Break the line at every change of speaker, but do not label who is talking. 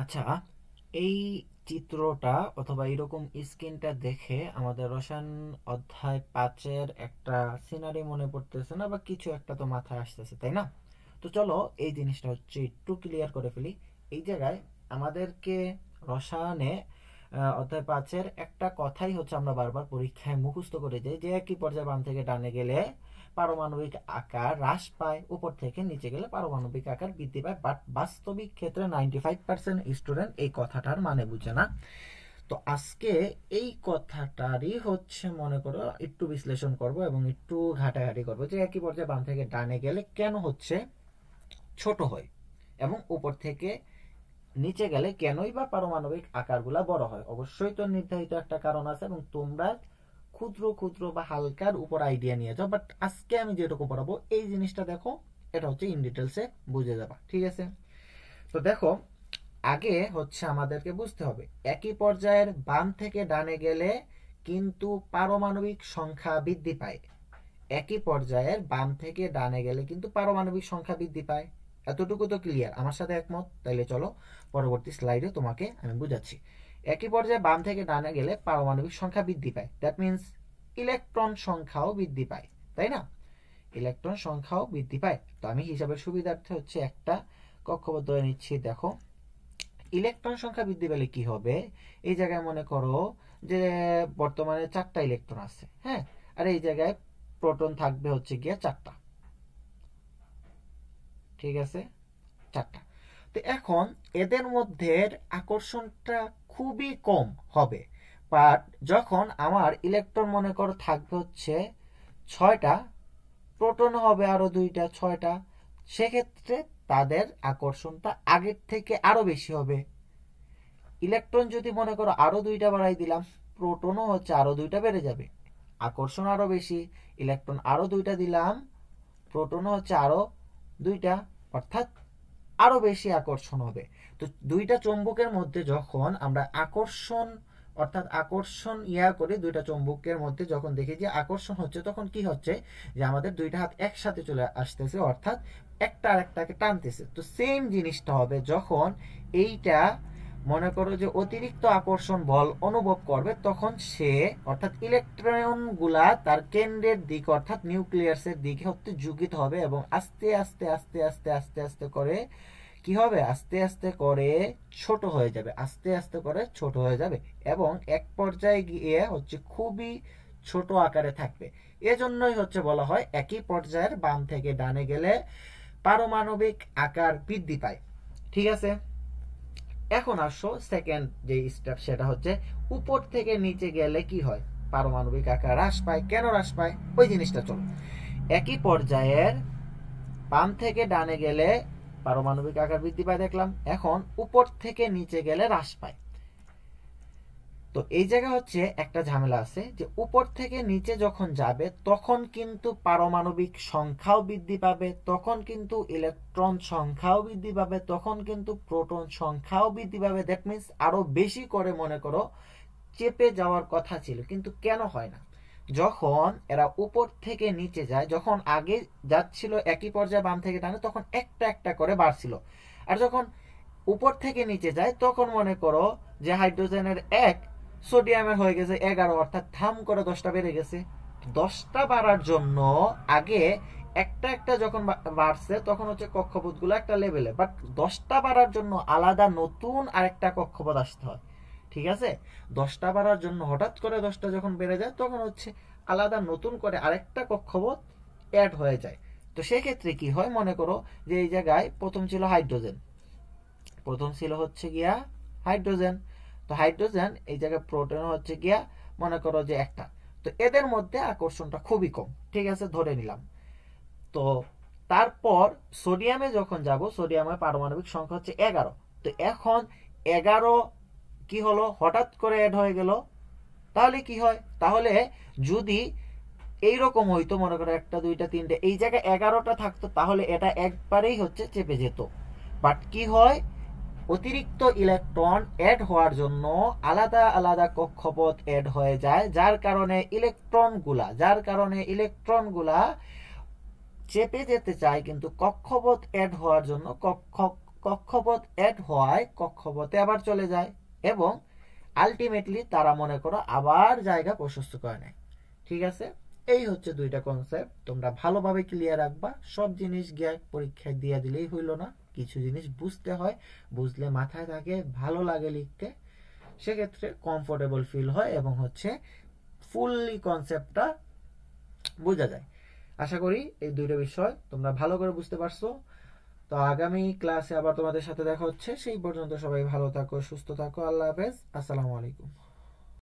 আচ্ছা, এই চিত্রটা অথবা এরকম স্ক্রিনটা দেখে আমাদের রসায়ন অধ্যায় 5-এর একটা সিনারি মনে পড়তেছে না, বা কিছু একটা তো মাথায় আসতেছে, তাই না? তো চলো এই জিনিসটা হচ্ছে একটু ক্লিয়ার করে ফেলি। এই জায়গায় আমাদেরকে রসায়নে অধ্যায় 5-এর একটা কথাই হচ্ছে আমরা বারবার পরীক্ষায় মুখস্থ করে যাই, যে একই পর্যায়ে বাম থেকে ডানে গেলে পারমাণবিক আকার হ্রাস পায়, উপর থেকে নিচে গেলে পারমাণবিক আকার বৃদ্ধি পায়। বাট বাস্তবিক ক্ষেত্রে 95% স্টুডেন্ট এই কথাটার মানে বুঝে না। তো আজকে এই কথাটারই হচ্ছে মনে করো একটু বিশ্লেষণ করব এবং একটু ঘাটাঘাটি করব, যে একই পর্যায়ে বাম থেকে ডানে গেলে কেন হচ্ছে ছোট হয়, এবং উপর থেকে নিচে গেলে কেনই বা পারমাণবিক আকারগুলা বড় হয়। অবশ্যই তো নির্ধারিত একটা কারণ আছে, এবং তোমরা ক্ষুদ্র ক্ষুদ্র বা হালকার উপর আইডিয়া নিয়ে যাও, বাট আজকে আমি যেটুকু পড়াবো এই জিনিসটা দেখো, এটা হচ্ছে ইন ডিটেলসে বুঝে যাবা, ঠিক আছে? তো দেখো, আগে হচ্ছে আমাদেরকে বুঝতে হবে একই পর্যায়ের বাম থেকে ডানে গেলে কিন্তু পারমাণবিক সংখ্যা বৃদ্ধি পায়। একই পর্যায়ের বাম থেকে ডানে গেলে কিন্তু পারমাণবিক সংখ্যা বৃদ্ধি পায়। এতটুকু তো ক্লিয়ার, আমার সাথে একমত? তাইলে চলো পরবর্তী স্লাইডে তোমাকে আমি বুঝাচ্ছি। একই পর্যায়ে বাম থেকে ডানে গেলে পারমাণবিক সংখ্যা বৃদ্ধি পায়, দ্যাট মিন্স ইলেকট্রন সংখ্যাও বৃদ্ধি পায়, তাই না? ইলেকট্রন সংখ্যাও বৃদ্ধি পায়। তো আমি হিসাবের সুবিধার্থে হচ্ছে একটা কক্ষপথ ধরে নিচ্ছি। দেখো, ইলেকট্রন সংখ্যা বৃদ্ধি পেলে কি হবে? এই জায়গায় মনে করো যে বর্তমানে 4টা ইলেকট্রন আছে, হ্যাঁ, আর এই জায়গায় প্রোটন থাকবে হচ্ছে গিয়ে 4টা, ঠিক আছে, 4টা। তো এখন এদের মধ্যে আকর্ষণটা খুবই কম হবে। বাট যখন আমার ইলেকট্রন মনে করো থাকবে হচ্ছে 6টা, প্রোটন হবে আরো 2টা, 6টা, সেক্ষেত্রে তাদের আকর্ষণটা আগের থেকে আরো বেশি হবে। ইলেকট্রন যদি মনে করো আরো 2টা বাড়াই দিলাম, প্রোটনও হচ্ছে আরো 2টা বেড়ে যাবে, আকর্ষণ আরো বেশি। ইলেকট্রন আরো 2টা দিলাম, প্রোটনও হচ্ছে আরো 2টা, অর্থাৎ আরো বেশি আকর্ষণ হবে। তো দুইটা চৌম্বকের মধ্যে যখন আমরা আকর্ষণ অর্থাৎ আকর্ষণ করি, দুইটা চৌম্বকের মধ্যে যখন দেখি যে আকর্ষণ হচ্ছে, তখন কি হচ্ছে যে আমাদের দুইটা হাত একসাথে চলে আসতেছে, অর্থাৎ একটা আরেকটাকে টানতেছে। তো সেম জিনিসটা হবে যখন এইটা মনে করো যে অতিরিক্ত আকর্ষণ বল অনুভব করবে, তখন সে অর্থাৎ ইলেকট্রন গুলা তার কেন্দ্রের দিক অর্থাৎ নিউক্লিয়াসের দিকে হতে যুগিত হবে, এবং আস্তে আস্তে আস্তে আস্তে আস্তে আস্তে করে কি হবে, আস্তে আস্তে করে ছোট হয়ে যাবে, আস্তে আস্তে করে ছোট হয়ে যাবে, এবং এক পর্যায়ে গিয়ে হচ্ছে খুবই ছোট আকারে থাকবে। এজন্যই হচ্ছে বলা হয় একই পর্যায়ের বাম থেকে ডানে গেলে পারমাণবিক আকার বৃদ্ধি পায়, ঠিক আছে? এখন আসো সেকেন্ড যে স্টেপ, সেটা হচ্ছে উপর থেকে নিচে গেলে কি হয়, পারমাণবিক আকার হ্রাস পায়। কেন হ্রাস পায় ওই জিনিসটা চলো। একই পর্যায়ের বাম থেকে ডানে গেলে পারমাণবিক আকার বৃদ্ধি পায় দেখলাম, এখন উপর থেকে নিচে গেলে হ্রাস পায়। তো এই জায়গায় হচ্ছে একটা ঝামেলা আছে, যে উপর থেকে নিচে যখন যাবে তখন কিন্তু পারমাণবিক সংখ্যাও বৃদ্ধি পাবে, তখন কিন্তু ইলেকট্রন সংখ্যাও বৃদ্ধি পাবে, তখন কিন্তু প্রোটন সংখ্যাও বৃদ্ধি পাবে। দ্যাট মিন্স আরো বেশি করে মনে করো চেপে যাওয়ার কথা ছিল, কিন্তু কেন হয় না? যখন এরা উপর থেকে নিচে যায়, যখন আগে যাচ্ছিল একই পর্যায়ে বাম থেকে ডানে, তখন একটা একটা করে বাড়ছিল, আর যখন উপর থেকে নিচে যায় তখন মনে করো যে হাইড্রোজেনের 1, সোডিয়ামের হয়ে গেছে 11, অর্থাৎ থাম করে 10টা বেড়ে গেছে। 10টা বাড়ার জন্য আগে একটা একটা যখন বাড়ছে তখন হচ্ছে কক্ষপথ গুলো একটা লেভেলে, বাট 10টা বাড়ার জন্য আলাদা নতুন আরেকটা কক্ষপথ আসতে হয়, ঠিক আছে? 10টা বাড়ার জন্য হঠাৎ করে 10টা যখন বেড়ে যায় তখন হচ্ছে আলাদা নতুন করে আরেকটা কক্ষপথ অ্যাড হয়ে যায়। তো সেক্ষেত্রে কি হয়, মনে করো যে এই জায়গায় প্রথম ছিল হাইড্রোজেন, প্রথম ছিল হচ্ছে গিয়া হাইড্রোজেন, তো হাইড্রোজেন এই জায়গায় প্রোটন হচ্ছে গিয়া মনে করো যে একটা, তো এদের মধ্যে আকর্ষণটা খুবই কম, ঠিক আছে, ধরে নিলাম। তো তারপর সোডিয়ামে যখন যাব, সোডিয়ামের পারমাণবিক সংখ্যা হচ্ছে 11, তো এখন 11 কি হলো, হঠাৎ করে অ্যাড হয়ে গেল। তাহলে কি হয়, তাহলে যদি এইরকম হইতো, মনে করো 1টা 2টা 3টে, এই জায়গায় 11টা থাকতো, তাহলে এটা একবারেই হচ্ছে চেপে যেত। বাট কি হয়, অতিরিক্ত ইলেকট্রন অ্যাড হওয়ার জন্য আলাদা আলাদা কক্ষপথ অ্যাড হয়ে যায়, যার কারণে ইলেকট্রনগুলা চেপে যেতে চায়, কিন্তু কক্ষপথ অ্যাড হওয়ার জন্য কক্ষপথ অ্যাড হওয়ায় কক্ষপথে আবার চলে যায় এবং আলটিমেটলি তারা মনে করো আবার জায়গা প্রশস্ত করে নেয়। ঠিক আছে, এই হচ্ছে দুইটা কনসেপ্ট, তোমরা ভালোভাবে ক্লিয়ার রাখবা। সব জিনিস গিয়ে পরীক্ষায় দিয়ে দিলেই হইল না, কিছু জিনিস বুঝতে হয়, বুঝলে মাথায় থাকে, ভালো লাগে লিখতে, সেক্ষেত্রে কমফোর্টেবল ফিল হয় এবং হচ্ছে ফুললি কনসেপ্টটা বোঝা যায়। আশা করি এই দুইটা বিষয় তোমরা ভালো করে বুঝতে পারছো। তো আগামী ক্লাসে আবার তোমাদের সাথে দেখা হচ্ছে, সেই পর্যন্ত সবাই ভালো থাকো, সুস্থ থাকো, আল্লাহ হাফেজ, আসসালামু আলাইকুম।